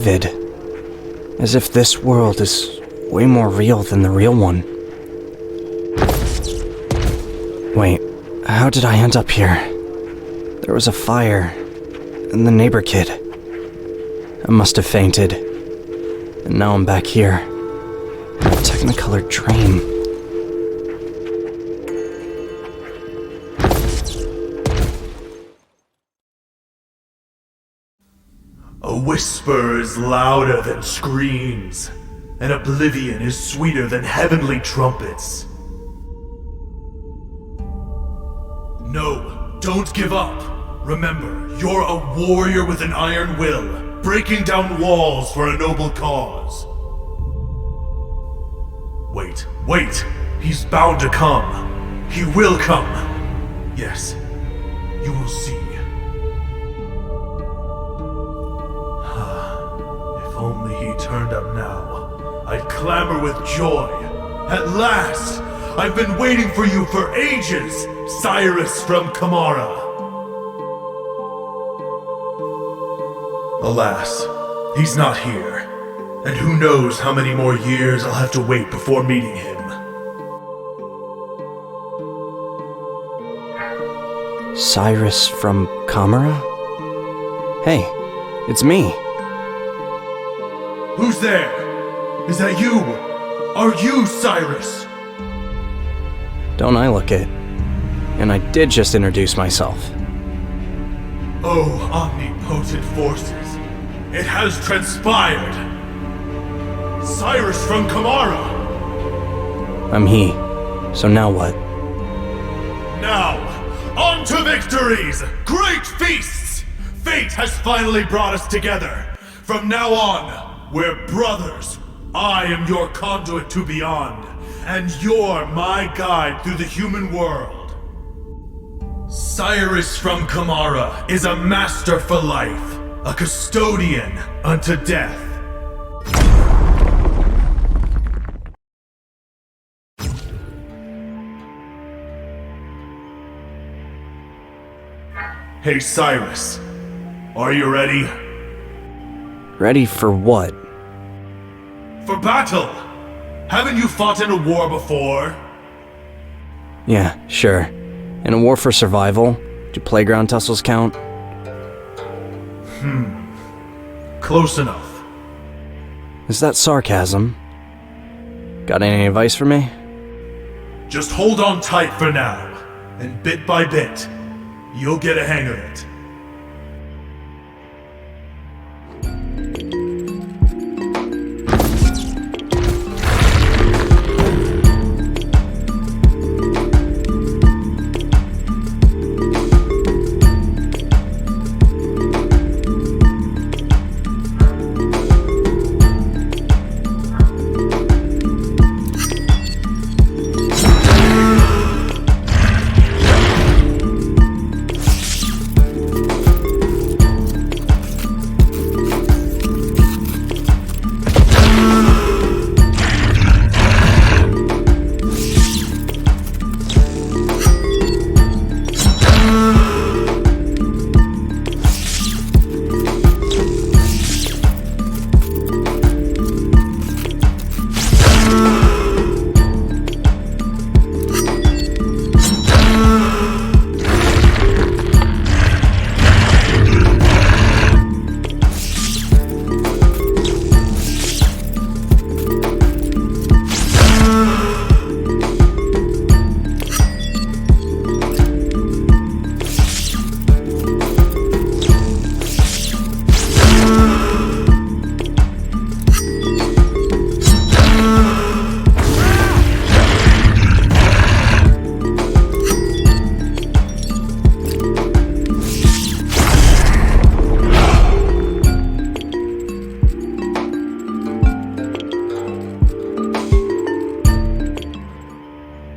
vivid. As if this world is way more real than the real one. Wait, how did I end up here? There was a fire, and the neighbor kid. I must have fainted. And now I'm back here. In a technicolored dream. A whisper is louder than screams, and oblivion is sweeter than heavenly trumpets. No, don't give up. Remember, you're a warrior with an iron will, breaking down walls for a noble cause. Wait, he's bound to come. He will come. Yes, you will see. If only he turned up now, I'd clamor with joy. At last! I've been waiting for you for ages, Cyrus from Kamara. Alas, he's not here, and who knows how many more years I'll have to wait before meeting him. Cyrus from Kamara? Hey, it's me. Who's there? Is that you? Are you Cyrus? Don't I look it? And I did just introduce myself. Oh, omnipotent forces. It has transpired. Cyrus from Kamara. I'm he. So now what? Now, on to victories! Great feasts! Fate has finally brought us together. From now on, we're brothers. I am your conduit to beyond, and you're my guide through the human world. Cyrus from Kamara is a master for life, a custodian unto death. Hey Cyrus, are you ready? Ready for what? For battle! Haven't you fought in a war before? Yeah, sure. In a war for survival, do playground tussles count? Close enough. Is that sarcasm? Got any advice for me? Just hold on tight for now, and bit by bit, you'll get a hang of it.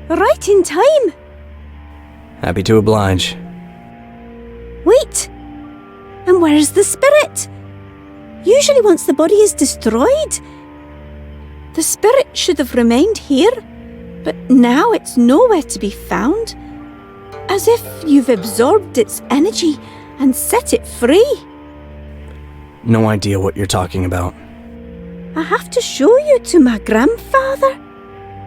Right in time! Happy to oblige. Wait! And where's the spirit? Usually once the body is destroyed. The spirit should have remained here, but now it's nowhere to be found. As if you've absorbed its energy and set it free. No idea what you're talking about. I have to show you to my grandfather.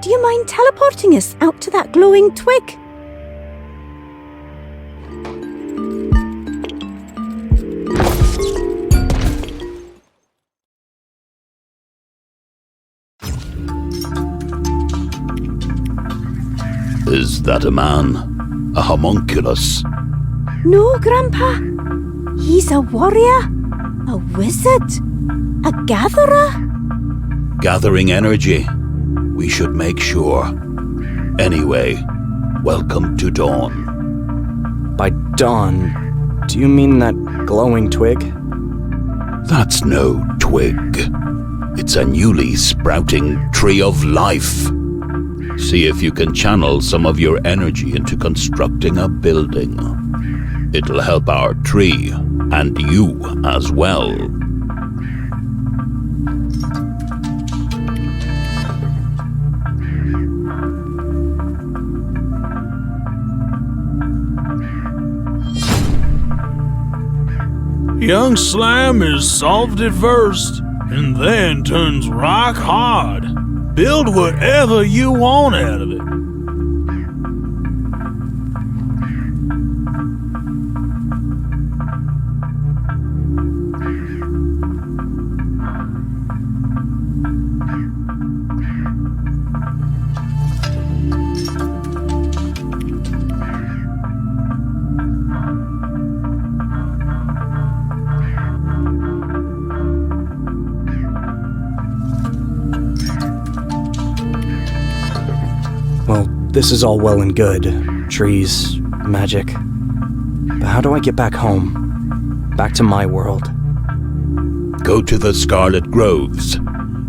Do you mind teleporting us out to that glowing twig? Is that a man? A homunculus? No, Grandpa. He's a warrior, a wizard, a gatherer. Gathering energy. We should make sure. Anyway, welcome to Dawn. By dawn, do you mean that glowing twig? That's no twig. It's a newly sprouting tree of life. See if you can channel some of your energy into constructing a building. It'll help our tree, and you as well. Young slime is soft at first, and then turns rock hard. Build whatever you want out of it. Well, this is all well and good. Trees, magic. But how do I get back home? Back to my world? Go to the Scarlet Groves.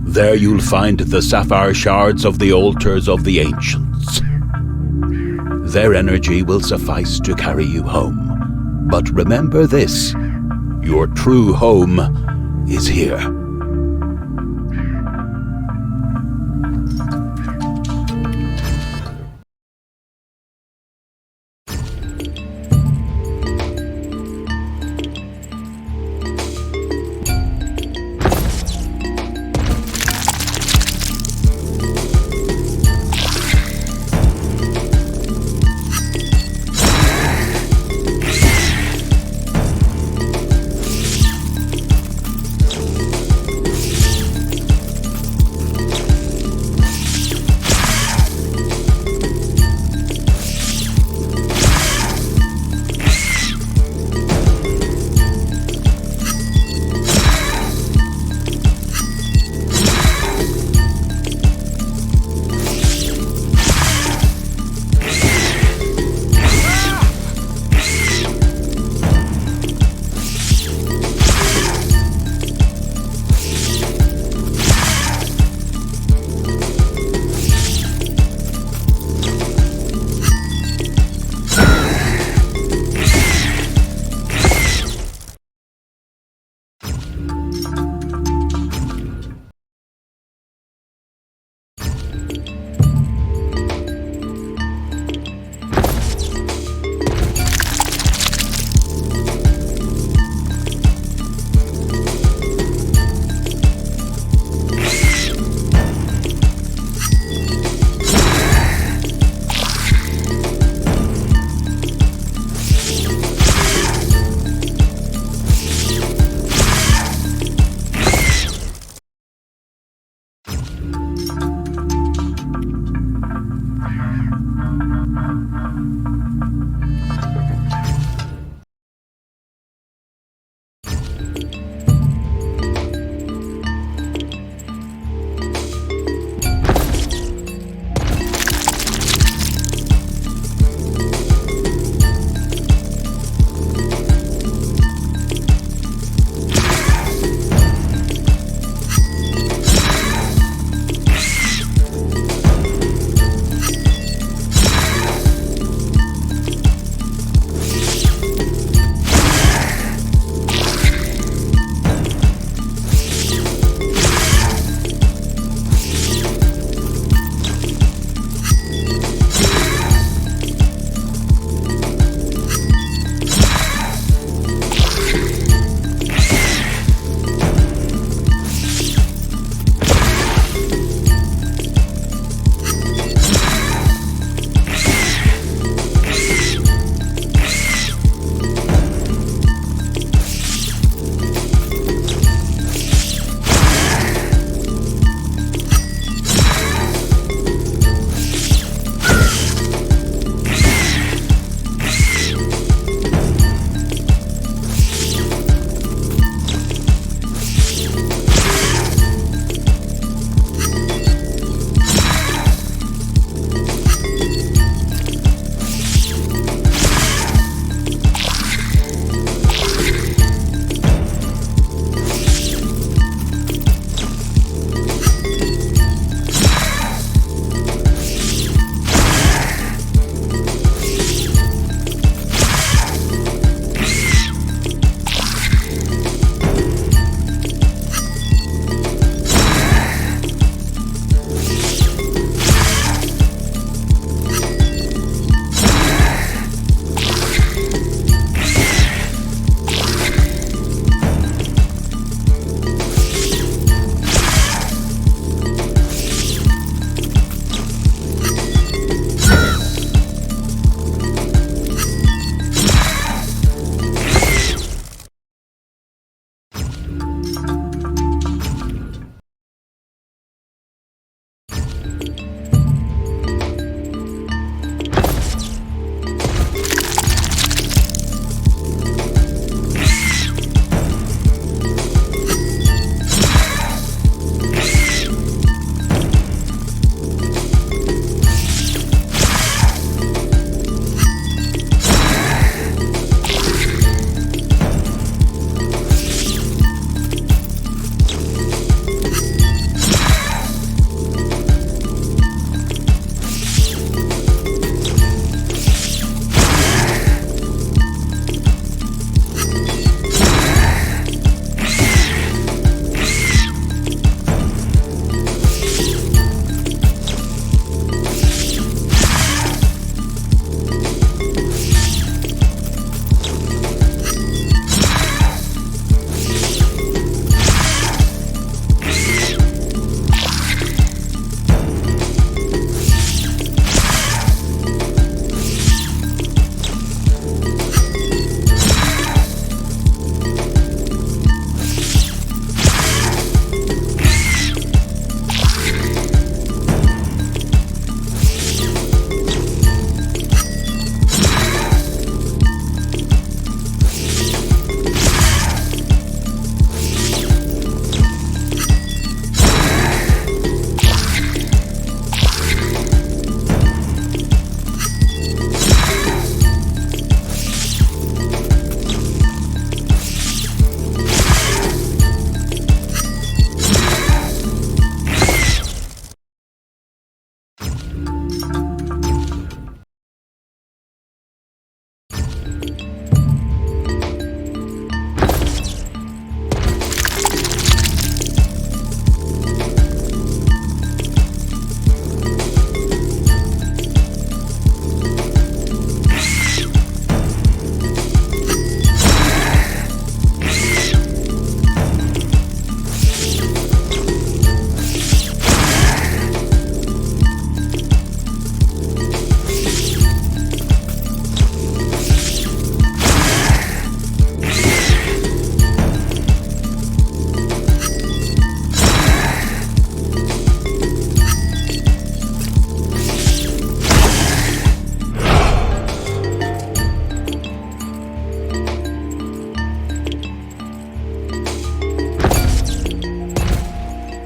There you'll find the sapphire shards of the altars of the ancients. Their energy will suffice to carry you home. But remember this, your true home is here.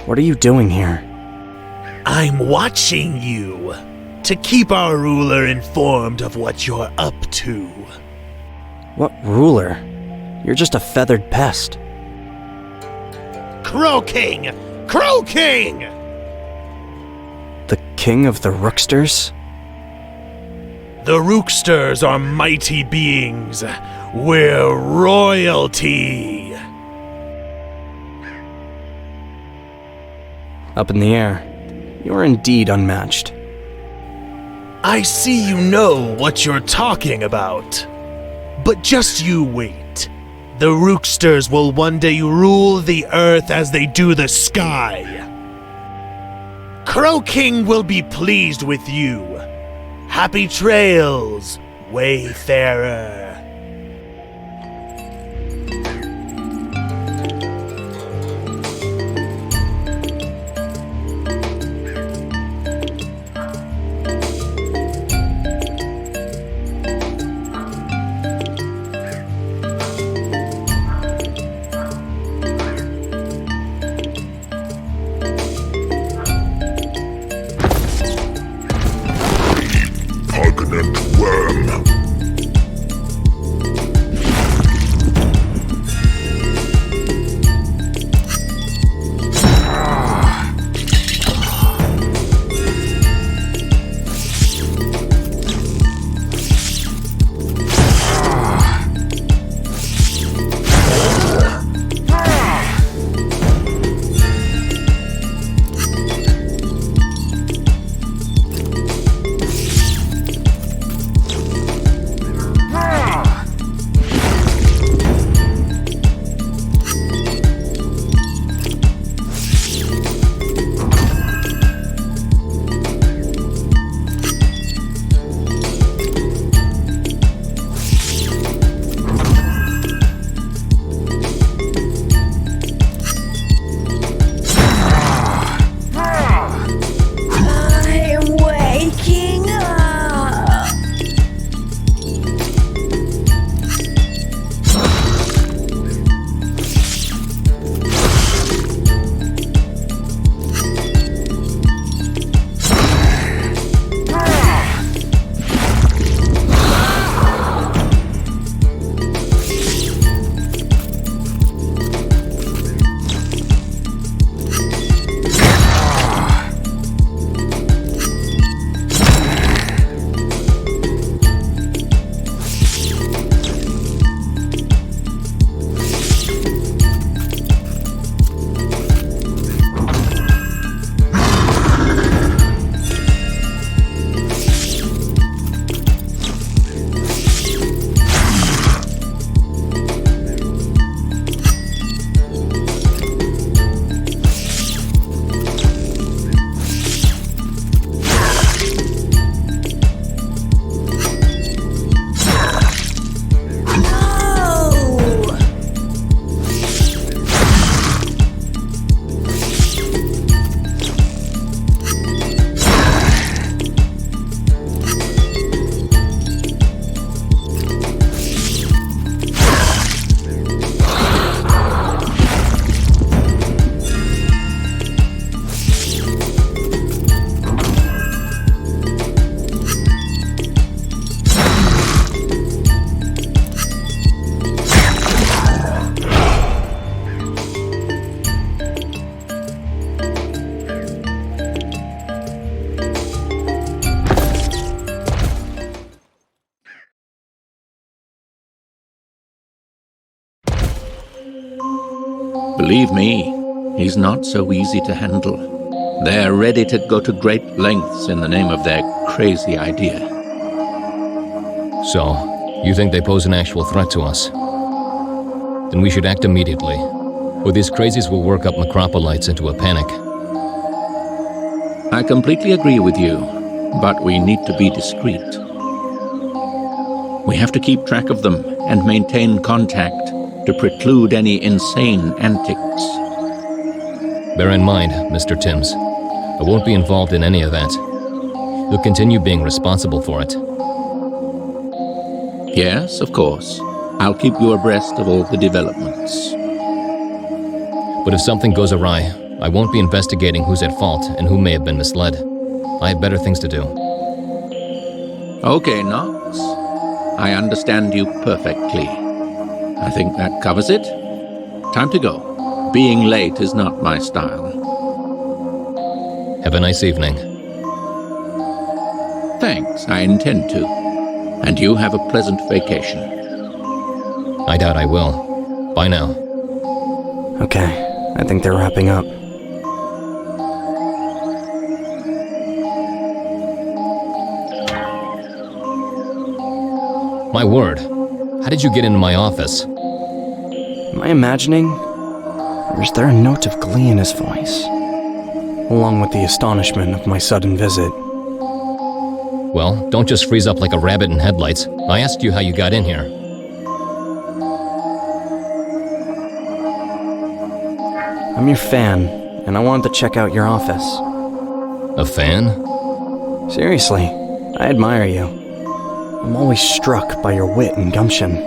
What are you doing here? I'm watching you to keep our ruler informed of what you're up to. What ruler? You're just a feathered pest. Crow King! Crow King! The king of the Rooksters? The Rooksters are mighty beings. We're royalty. Up in the air. You're indeed unmatched. I see you know what you're talking about. But just you wait. The Rooksters will one day rule the earth as they do the sky. Crow King will be pleased with you. Happy trails, Wayfarer. Believe me, he's not so easy to handle. They're ready to go to great lengths in the name of their crazy idea. So, you think they pose an actual threat to us? Then we should act immediately, or these crazies will work up Necropolites into a panic. I completely agree with you, but we need to be discreet. We have to keep track of them and maintain contact to preclude any insane antics. Bear in mind, Mr. Timms, I won't be involved in any of that. You'll continue being responsible for it. Yes, of course. I'll keep you abreast of all the developments. But if something goes awry, I won't be investigating who's at fault and who may have been misled. I have better things to do. Okay, Knox. I understand you perfectly. I think that covers it. Time to go. Being late is not my style. Have a nice evening. Thanks, I intend to. And you have a pleasant vacation. I doubt I will. Bye now. Okay, I think they're wrapping up. My word. How did you get into my office? Am I imagining? Or is there a note of glee in his voice? Along with the astonishment of my sudden visit. Well, don't just freeze up like a rabbit in headlights. I asked you how you got in here. I'm your fan, and I wanted to check out your office. A fan? Seriously, I admire you. I'm always struck by your wit and gumption.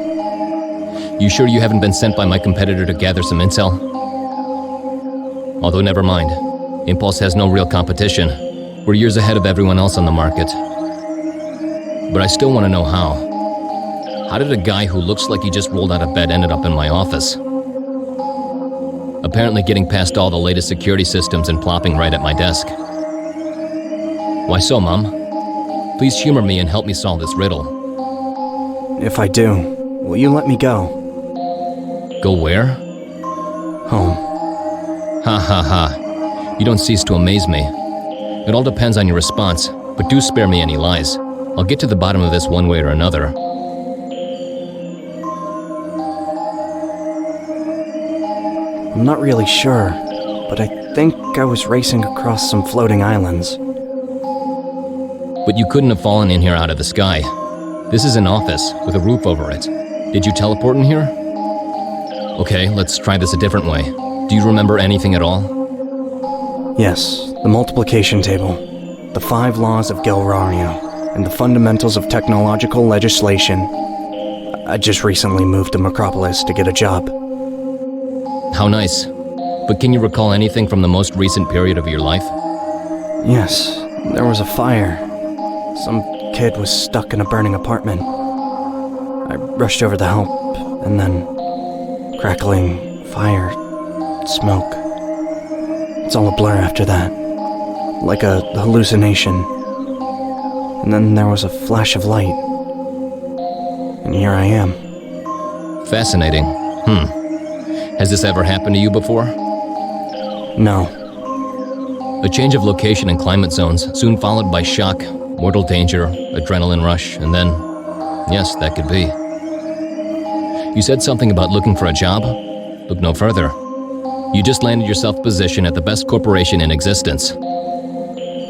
You sure you haven't been sent by my competitor to gather some intel? Although never mind. Impulse has no real competition. We're years ahead of everyone else on the market. But I still want to know how. How did a guy who looks like he just rolled out of bed ended up in my office? Apparently getting past all the latest security systems and plopping right at my desk. Why so, Mom? Please humor me and help me solve this riddle. If I do, will you let me go? Go where? Home. Ha ha ha. You don't cease to amaze me. It all depends on your response, but do spare me any lies. I'll get to the bottom of this one way or another. I'm not really sure, but I think I was racing across some floating islands. But you couldn't have fallen in here out of the sky. This is an office with a roof over it. Did you teleport in here? Okay, let's try this a different way. Do you remember anything at all? Yes, the multiplication table, the 5 laws of Gelrario, and the fundamentals of technological legislation. I just recently moved to Macropolis to get a job. How nice. But can you recall anything from the most recent period of your life? Yes, there was a fire. Some kid was stuck in a burning apartment. I rushed over to help, and then crackling, fire, smoke. It's all a blur after that, like a hallucination. And then there was a flash of light. And here I am. Fascinating. Has this ever happened to you before? No. A change of location and climate zones, soon followed by shock, mortal danger, adrenaline rush, and then, yes, that could be. You said something about looking for a job? Look no further. You just landed yourself a position at the best corporation in existence.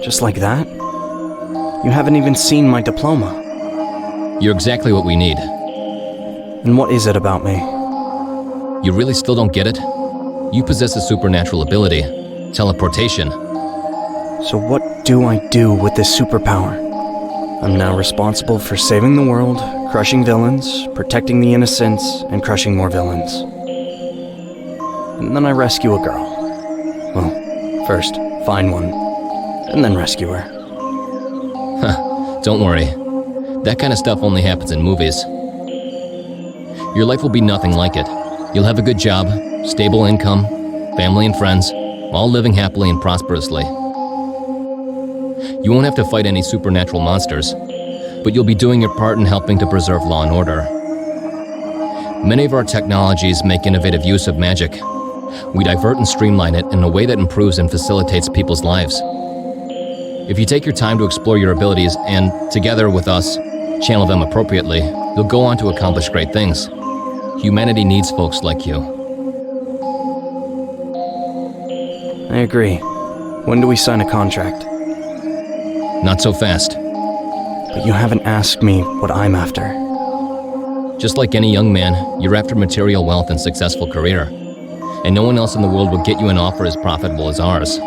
Just like that? You haven't even seen my diploma. You're exactly what we need. And what is it about me? You really still don't get it? You possess a supernatural ability, teleportation. So what do I do with this superpower? I'm now responsible for saving the world, crushing villains, protecting the innocents, and crushing more villains. And then I rescue a girl. Well, first, find one, and then rescue her. Don't worry. That kind of stuff only happens in movies. Your life will be nothing like it. You'll have a good job, stable income, family and friends, all living happily and prosperously. You won't have to fight any supernatural monsters, but you'll be doing your part in helping to preserve law and order. Many of our technologies make innovative use of magic. We divert and streamline it in a way that improves and facilitates people's lives. If you take your time to explore your abilities and, together with us, channel them appropriately, you'll go on to accomplish great things. Humanity needs folks like you. I agree. When do we sign a contract? Not so fast. But you haven't asked me what I'm after. Just like any young man, you're after material wealth and successful career. And no one else in the world will get you an offer as profitable as ours.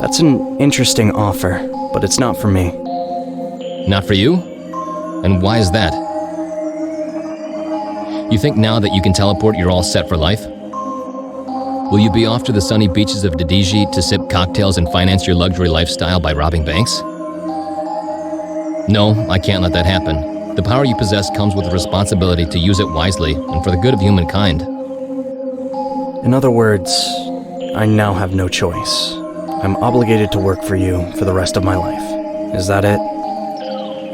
That's an interesting offer, but it's not for me. Not for you? And why is that? You think now that you can teleport you're all set for life? Will you be off to the sunny beaches of Didiji to sip cocktails and finance your luxury lifestyle by robbing banks? No, I can't let that happen. The power you possess comes with the responsibility to use it wisely and for the good of humankind. In other words, I now have no choice. I'm obligated to work for you for the rest of my life. Is that it?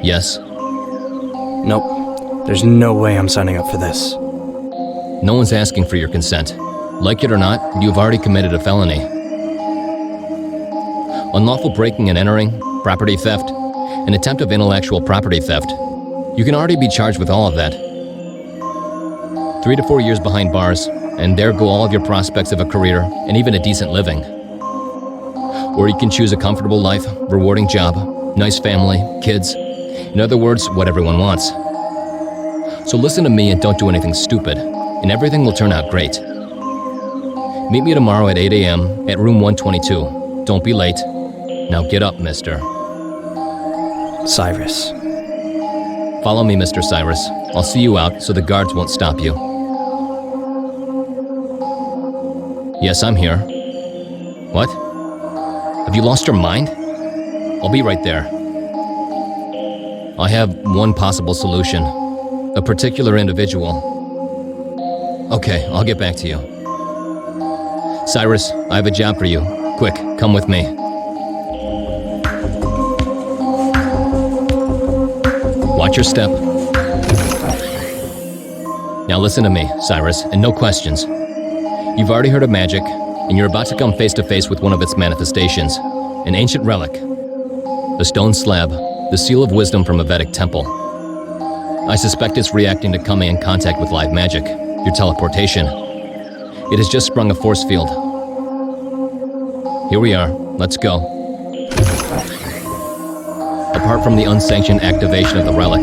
Yes. Nope. There's no way I'm signing up for this. No one's asking for your consent. Like it or not, you've already committed a felony. Unlawful breaking and entering, property theft, an attempt of intellectual property theft. You can already be charged with all of that. 3 to 4 years behind bars, and there go all of your prospects of a career and even a decent living. Or you can choose a comfortable life, rewarding job, nice family, kids. In other words, what everyone wants. So listen to me and don't do anything stupid, and everything will turn out great. Meet me tomorrow at 8 a.m. at room 122. Don't be late. Now get up, mister. Cyrus. Follow me, Mr. Cyrus. I'll see you out so the guards won't stop you. Yes, I'm here. What? Have you lost your mind? I'll be right there. I have one possible solution. A particular individual. Okay, I'll get back to you. Cyrus, I have a job for you. Quick, come with me. Watch your step. Now listen to me, Cyrus, and no questions. You've already heard of magic, and you're about to come face to face with one of its manifestations, an ancient relic. A stone slab, the seal of wisdom from a Vedic temple. I suspect it's reacting to coming in contact with live magic, your teleportation. It has just sprung a force field. Here we are. Let's go. Apart from the unsanctioned activation of the relic,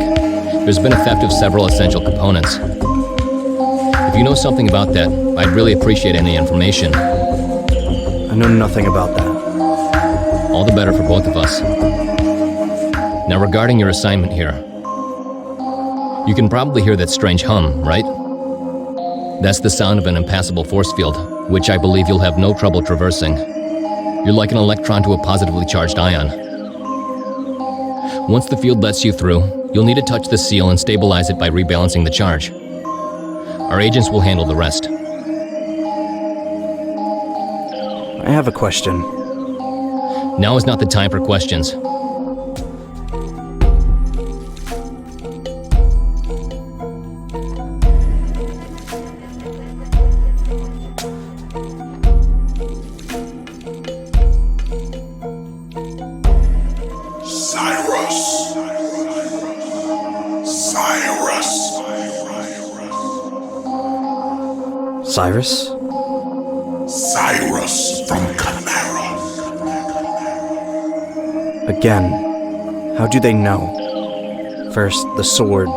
there's been a theft of several essential components. If you know something about that, I'd really appreciate any information. I know nothing about that. All the better for both of us. Now regarding your assignment here. You can probably hear that strange hum, right? That's the sound of an impassable force field, which I believe you'll have no trouble traversing. You're like an electron to a positively charged ion. Once the field lets you through, you'll need to touch the seal and stabilize it by rebalancing the charge. Our agents will handle the rest. I have a question. Now is not the time for questions. Cyrus? Cyrus from Kamara. Again. How do they know? First the sword,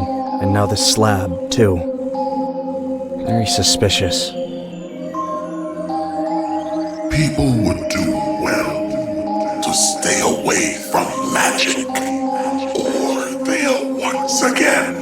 and now this slab, too. Very suspicious. People would do well to stay away from magic, or they'll once again